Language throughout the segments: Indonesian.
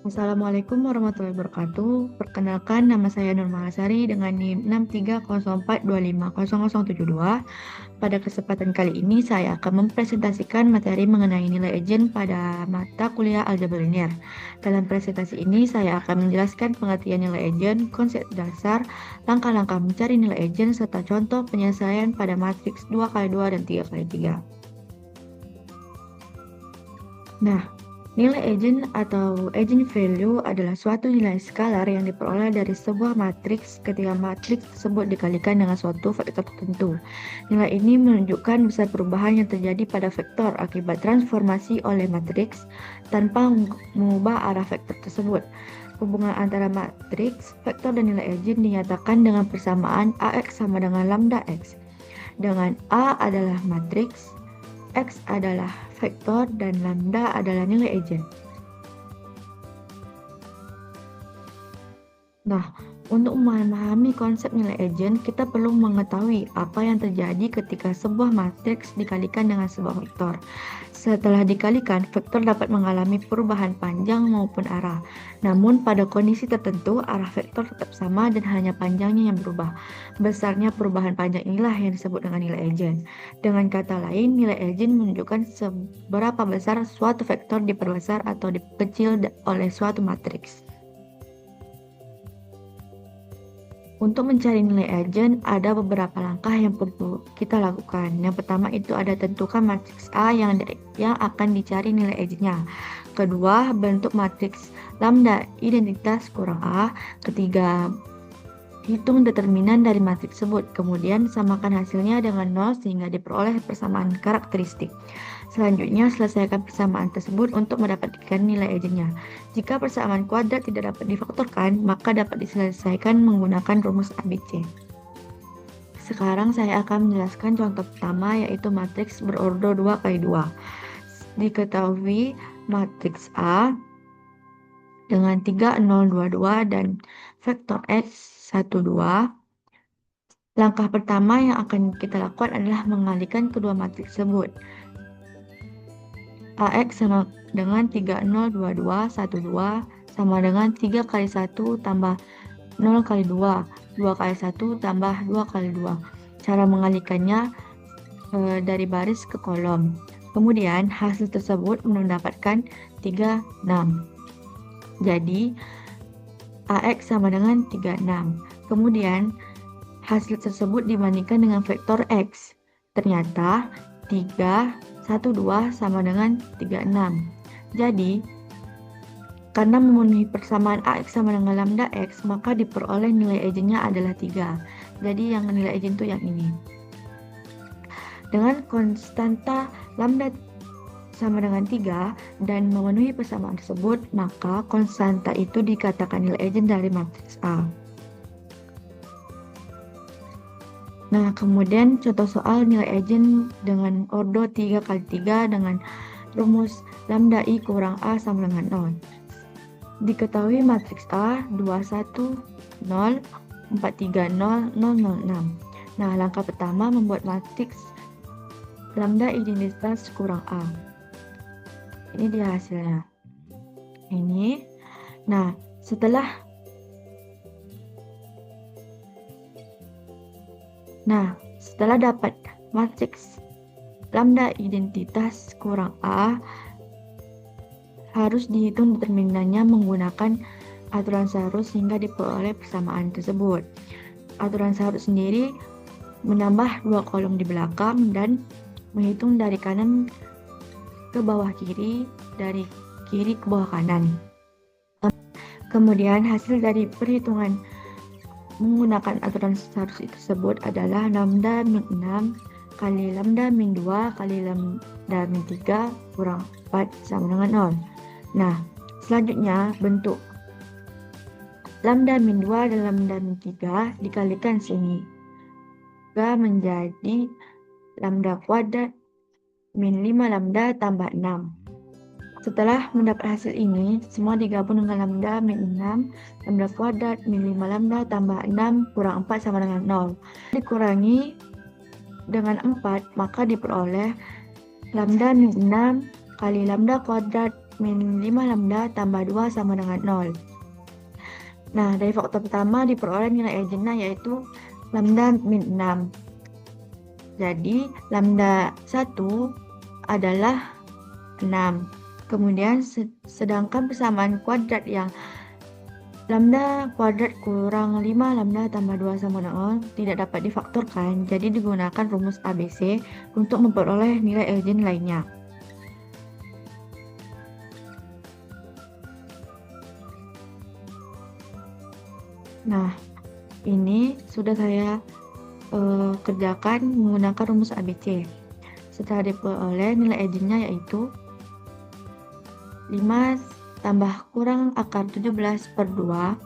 Assalamualaikum warahmatullahi wabarakatuh. Perkenalkan, nama saya Nur Mahasari dengan NIM 630425072. Pada kesempatan kali ini, saya akan mempresentasikan materi mengenai nilai agent pada mata kuliah aljabar linear. Dalam presentasi ini, saya akan menjelaskan pengertian nilai agent, konsep dasar, langkah-langkah mencari nilai agent, serta contoh penyelesaian pada matriks 2x2 dan 3x3. Nah, nilai agent atau agent value adalah suatu nilai skalar yang diperoleh dari sebuah matriks ketika matriks tersebut dikalikan dengan suatu vektor tertentu. Nilai ini menunjukkan besar perubahan yang terjadi pada vektor akibat transformasi oleh matriks tanpa mengubah arah vektor tersebut. Hubungan antara matriks, vektor, dan nilai agent dinyatakan dengan persamaan AX sama dengan lambda X. Dengan A adalah matriks, X adalah vektor, dan lambda adalah nilai agent. Nah, untuk memahami konsep nilai agent, kita perlu mengetahui apa yang terjadi ketika sebuah matriks dikalikan dengan sebuah vektor. Setelah dikalikan, vektor dapat mengalami perubahan panjang maupun arah. Namun, pada kondisi tertentu, arah vektor tetap sama dan hanya panjangnya yang berubah. Besarnya perubahan panjang inilah yang disebut dengan nilai agent. Dengan kata lain, nilai agent menunjukkan seberapa besar suatu vektor diperbesar atau diperkecil oleh suatu matriks. Untuk mencari nilai agent, ada beberapa langkah yang perlu kita lakukan. Yang pertama itu ada tentukan matriks A yang akan dicari nilai agentnya. Kedua, bentuk matriks lambda identitas kurang A. Ketiga, hitung determinan dari matriks tersebut. Kemudian, samakan hasilnya dengan 0 sehingga diperoleh persamaan karakteristik. Selanjutnya, selesaikan persamaan tersebut untuk mendapatkan nilai agentnya. Jika persamaan kuadrat tidak dapat difaktorkan, maka dapat diselesaikan menggunakan rumus ABC. Sekarang saya akan menjelaskan contoh pertama, yaitu matriks berordo 2x2. Diketahui matriks A dengan 3, 0, 2, 2 dan vektor X 1, 2. Langkah pertama yang akan kita lakukan adalah mengalihkan kedua matriks tersebut. AX sama dengan 3, 0, 2, 2, 1, 2 sama dengan 3 kali 1 tambah 0 kali 2, 2 kali 1 tambah 2 kali 2. Cara mengalihkannya dari baris ke kolom. Kemudian hasil tersebut mendapatkan 3, 6. Jadi AX sama dengan 3, 6. Kemudian hasil tersebut dibandingkan dengan vektor X. Ternyata 3, 1, 2 sama dengan 3, 6. Jadi, karena memenuhi persamaan AX sama dengan lambda X, maka diperoleh nilai agentnya adalah 3. Jadi, yang nilai agent itu yang ini. Dengan konstanta lambda sama dengan 3 dan memenuhi persamaan tersebut, maka konstanta itu dikatakan nilai agent dari matriks A. Nah, kemudian contoh soal nilai agent dengan ordo 3x3 dengan rumus lambda I kurang A sama dengan 0. Diketahui matriks A 21, 0, 43, 0, 0, 0, 6. Nah, langkah pertama membuat matriks lambda identitas kurang A. Ini dia hasilnya. Ini. Nah, setelah dapat matriks lambda identitas kurang A, harus dihitung determinannya menggunakan aturan seharus hingga diperoleh persamaan tersebut. Aturan seharus sendiri menambah 2 kolom di belakang dan menghitung dari kanan ke bawah kiri, dari kiri ke bawah kanan. Kemudian hasil dari perhitungan menggunakan aturan seharus tersebut adalah lambda min 6 kali lambda min 2 kali lambda min 3 kurang 4 sama dengan 0. Nah, selanjutnya bentuk lambda min 2 dan lambda min 3 dikalikan sini. Juga menjadi lambda kuadrat min 5 lambda tambah 6. Setelah mendapat hasil ini, semua digabung dengan lambda min 6, lambda kuadrat min 5 lambda tambah 6 kurang 4 sama dengan 0. Dikurangi dengan 4, maka diperoleh lambda min 6 kali lambda kuadrat min 5 lambda tambah 2 sama dengan 0. Nah, dari faktor pertama diperoleh nilai eigennya yaitu lambda min 6. Jadi, lambda 1 adalah 6. Kemudian, sedangkan persamaan kuadrat yang lambda kuadrat kurang 5 lambda tambah 2 sama dengan 0 tidak dapat difaktorkan, jadi digunakan rumus ABC untuk memperoleh nilai eigen lainnya. Nah, ini sudah saya kerjakan menggunakan rumus ABC. Setelah diperoleh nilai eigennya yaitu 5 tambah kurang akar 17/2.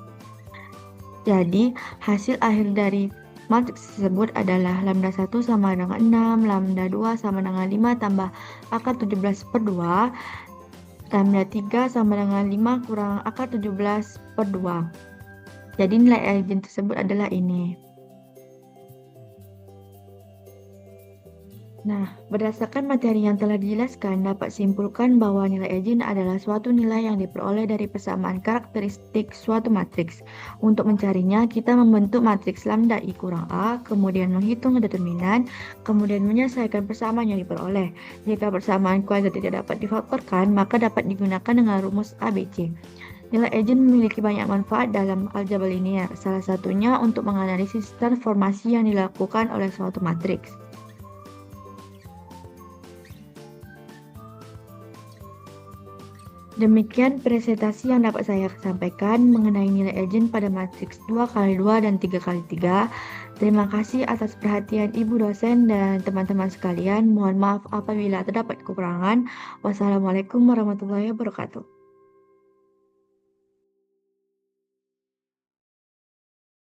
Jadi, hasil akhir dari matriks tersebut adalah lambda 1 sama dengan 6, lambda 2 sama dengan 5 tambah akar 17/2, lambda 3 sama dengan 5 kurang akar 17/2. Jadi, nilai eigen tersebut adalah ini. Nah, berdasarkan materi yang telah dijelaskan, dapat simpulkan bahwa nilai eigen adalah suatu nilai yang diperoleh dari persamaan karakteristik suatu matriks. Untuk mencarinya, kita membentuk matriks lambda I kurang A, kemudian menghitung determinan, kemudian menyelesaikan persamaan yang diperoleh. Jika persamaan kuadrat tidak dapat difaktorkan, maka dapat digunakan dengan rumus ABC. Nilai eigen memiliki banyak manfaat dalam aljabar linear, salah satunya untuk menganalisis transformasi yang dilakukan oleh suatu matriks. Demikian presentasi yang dapat saya sampaikan mengenai nilai eigen pada matriks 2x2 dan 3x3. Terima kasih atas perhatian Ibu dosen dan teman-teman sekalian. Mohon maaf apabila terdapat kekurangan. Wassalamualaikum warahmatullahi wabarakatuh.